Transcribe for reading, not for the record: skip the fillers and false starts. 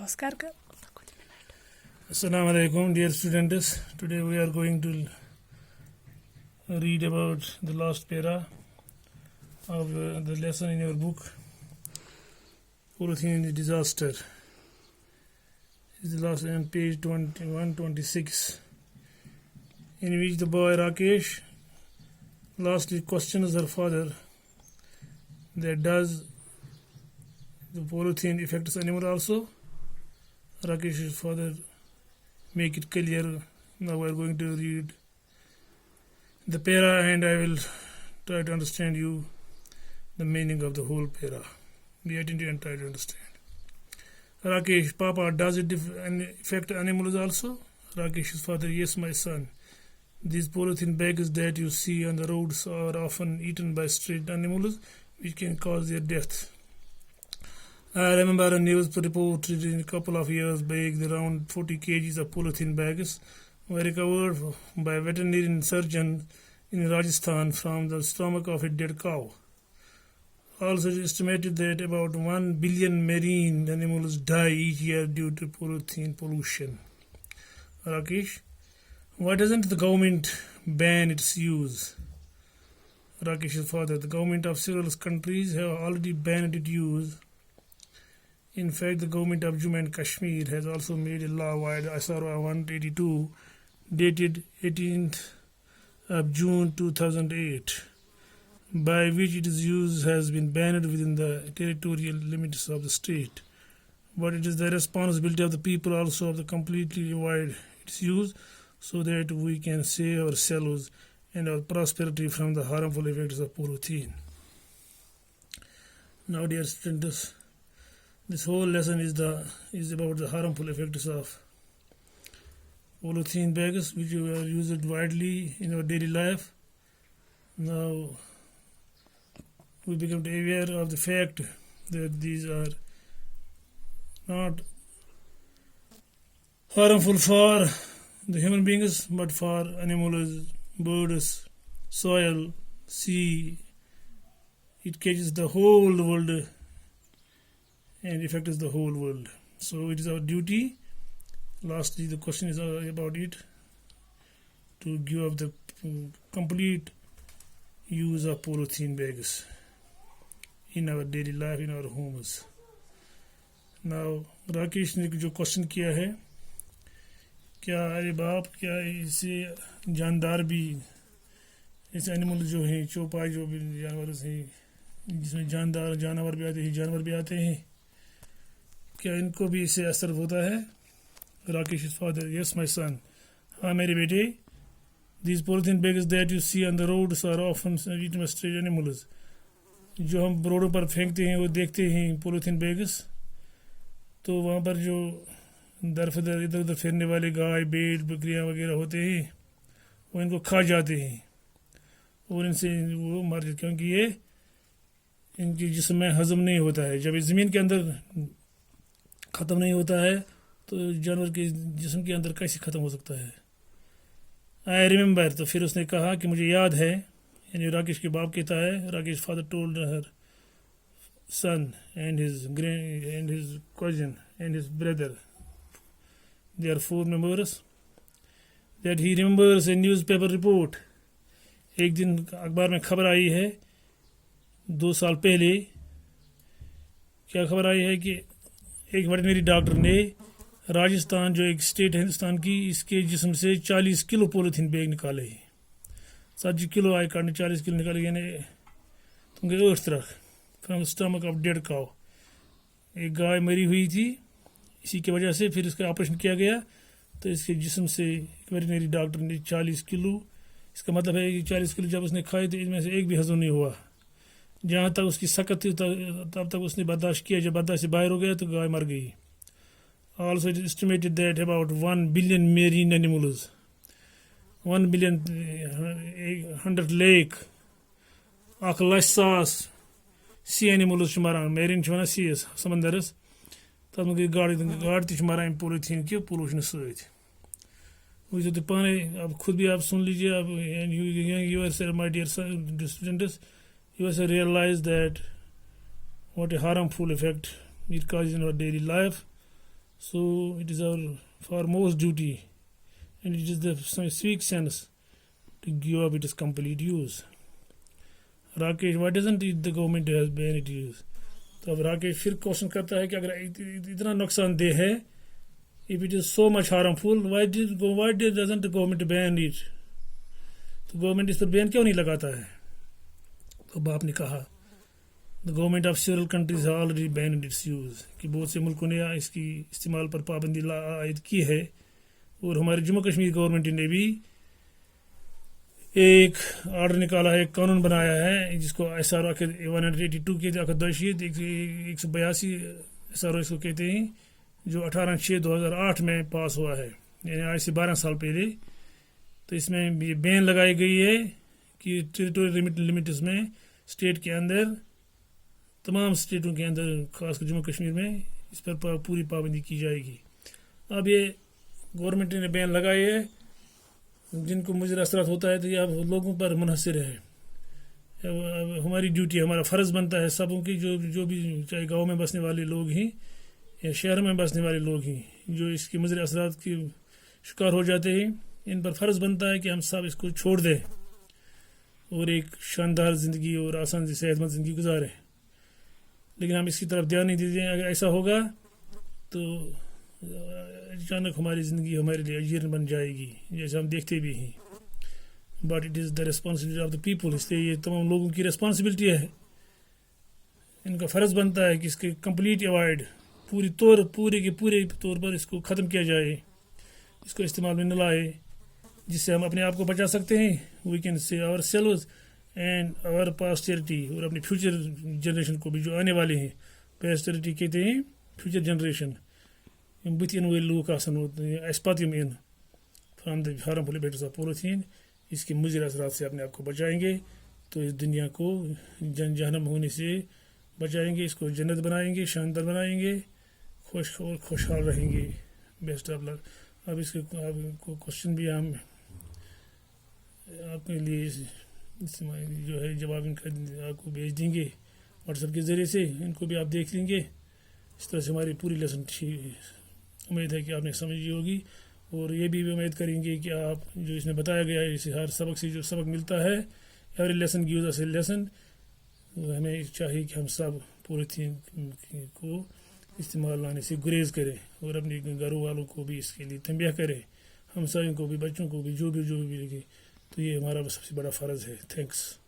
Assalamu alaikum, dear students. Today we are going to read about the last para of the lesson in your book, Polythene Disaster. This is the last on page 21-26, in which the boy Rakesh lastly questions her father that does the polythene affect animal also. Rakesh's father make it clear. Now we are going to read the para and I will try to understand you the meaning of the whole para. Be attentive and try to understand. Rakesh, Papa, does it affect animals also? Rakesh's father, yes, my son. These polythene bags that you see on the roads are often eaten by street animals, which can cause their death. I remember a news report a couple of years back that around 40 kgs of polythene bags were recovered by a veterinary surgeon in Rajasthan from the stomach of a dead cow. Also, it is estimated that about 1 billion marine animals die each year due to polythene pollution. Rakesh, why doesn't the government ban its use? Rakesh's father, the government of several countries have already banned its use. In fact, the government of Jammu and Kashmir has also made a law via SRA 182 dated 18th of June 2008, by which its use has been banned within the territorial limits of the state. But it is the responsibility of the people also of the completely avoid its use so that we can save ourselves and our prosperity from the harmful effects of polythene. Now, dear students, this whole lesson is about the harmful effects of polythene bags, which we are used widely in our daily life. Now, we become aware of the fact that these are not harmful for the human beings, but for animals, birds, soil, sea. It catches the whole world and affects the whole world. So it is our duty. Lastly, the question is about it, to give up the complete use of polythene bags in our daily life, in our homes. Now, Rakesh ने जो question किया है, क्या अरे बाप, क्या इससे जानदार भी, ऐसे एनिमल जो हैं, चौपाई जो भी जानवर हैं, जिसमें जानवर भी आते हैं, जानवर भी आते हैं, क्या इनको भी इससे असर होता है? Rakesh's father, yes, my son. हाँ मेरे बेटे, these polythene bags that you see on the roads are often eaten by stray animals. जो हम रोडों पर फेंकते हैं, वो देखते हैं polythene bags, तो वहाँ पर जो दरफदर इधर उधर फिरने वाले गाय, भेड़, बकरियाँ वगैरह होते हैं, वो इनको खा जाते हैं और इनसे वो मर जाते, क्योंकि ये इनके जिस्म में हजम नहीं होता है. जब ज़मीन के अंदर ख़त्म नहीं होता है तो जानवर के जिस्म के अंदर कैसे ख़त्म हो सकता है? आई रिमेंबर, तो फिर उसने कहा कि मुझे याद है, यानी राकेश के बाप कहता है, Rakesh father told her son and his cousin and his brother, there are 4 members, that he remembers a newspaper report. एक दिन अखबार में खबर आई है 2 साल पहले. क्या खबर आई है कि एक वेटरनरी डॉक्टर ने राजस्थान, जो एक स्टेट है हिंदुस्तान की, इसके जिस्म से 40 किलो पॉलीथीन बैग निकाले. 70 किलो आए काटने, 40 किलो निकाले, यानी तुमके 8 तरह from stomach of dead cow. एक गाय मरी हुई थी, इसी की वजह से फिर इसका ऑपरेशन किया गया, तो इसके जिस्म से एक वेटरनरी डॉक्टर ने 40 किलो, इसका मतलब है कि 40 किलो जब उसने खाए तो इनमें से एक भी हजम नहीं हुआ. जहाँ तक उसकी सकत थी तब तक उसने बर्दाश्त किया, जब बर्दाश्त से बाहर हो गया तो गाय मर गई. Also, it is estimated that about 1 billion marine animals, 1 billion 100 lakh, اکھ لچھ ساس سی اینیملز چھِ مَران. میریٖن چھِ وَنان سیٖس سمندرس, تَتھ منٛز گٔے گاڈٕ تہِ چھِ مَران اَمہِ پولِتھیٖن کہِ پولوٗشنہٕ سۭتۍ. وٕچھِو تُہۍ پانے, اب خود بھی آپ سن لیجیے, اب U S my dear students, U S realize that what a harmful effect it causes in our daily life. So it is our foremost duty, and it is the civic sense to give up its complete use. Rakesh, why doesn't the government has banned its use? तो अब राकेश फिर question करता है कि अगर इतना नुकसानदेह है, if it is so much harmful, why doesn't the government ban it? तो गवर्नमेंट इस पर बैन क्यों नहीं लगाता है? तो बाप ने कहा, the government of several countries have already banned its use, कि बहुत से मुल्कों ने इसकी इस्तेमाल पर पाबंदी आयद की है, और हमारे जम्मू कश्मीर गवर्नमेंट ने भी एक आर्डर निकाला है, एक कानून बनाया है जिसको SRO 182 के 182 SRO इसको कहते हैं, जो 18/6/2008 में पास हुआ है, यानी आज से 12 साल पहले. तो इसमें ये बैन लगाई गई है कि टेरिटोरियल लिमिट्स में स्टेट के अंदर, तमाम स्टेटों के अंदर, खासकर जम्मू कश्मीर में इस पर पूरी पाबंदी की जाएगी. अब ये गवर्नमेंट ने बैन लगाई है, जिनको मुझे असरात होता है तो ये अब लोगों पर मुनहसर है. अब हमारी ड्यूटी, हमारा फ़र्ज़ बनता है सबों की, जो भी चाहे गाँव में बसने वाले लोग हैं या शहर में बसने वाले लोग हैं, जो इसके मुज़र असरात के शिकार हो जाते हैं, इन पर फ़र्ज़ बनता है कि हम सब इसको छोड़ दें और एक शानदार ज़िंदगी और आसान सेहतमंद ज़िंदगी गुजारें. लेकिन हम इसकी तरफ ध्यान नहीं देते. अगर ऐसा होगा तो अचानक हमारी ज़िंदगी हमारे लिए अजीर्ण बन जाएगी, जैसे हम देखते भी हैं. But it is the responsibility of the people. इसलिए ये तमाम लोगों की रिस्पॉन्सिबिलिटी है, इनका फ़र्ज़ बनता है कि इसके कंप्लीट अवॉइड, पूरे तौर पर इसको ख़त्म किया जाए, इसको इस्तेमाल में न लाए, जिससे हम अपने आप को बचा सकते हैं. We can save ourselves and our posterity, और अपनी फ्यूचर जनरेशन को भी, जो आने वाले हैं. पोस्टेरिटी कहते हैं फ्यूचर जनरेशन. बुत इन well look put in from the harmful effects of polythene, इसके मुज़र असरात से अपने आप को बचाएंगे तो इस दुनिया को जहन्नम होने से बचाएंगे, इसको जन्नत बनाएंगे, शानदार बनाएंगे, खुशहाल रहेंगे. Best of luck. अब इसके आपको क्वेश्चन भी हम आपके लिए जो है जवाब इनका आपको भेज देंगे व्हाट्सएप के ज़रिए से, इनको भी आप देख लेंगे. इस तरह से हमारी पूरी लेसन उम्मीद है कि आपने समझी होगी, और ये भी उम्मीद करेंगे कि आप जो इसमें बताया गया है, इसे हर सबक से जो सबक मिलता है, एवरी लेसन गिव्स अस ए लेसन. हमें चाहिए कि हम सब पॉलीथीन को इस्तेमाल लाने से गुरेज करें और अपने घर वालों को भी इसके लिए तंबिया करें, हमसायों को भी, बच्चों को भी, जो भी लगे. तो ये हमारा सबसे बड़ा फ़र्ज़ है. थैंक्स.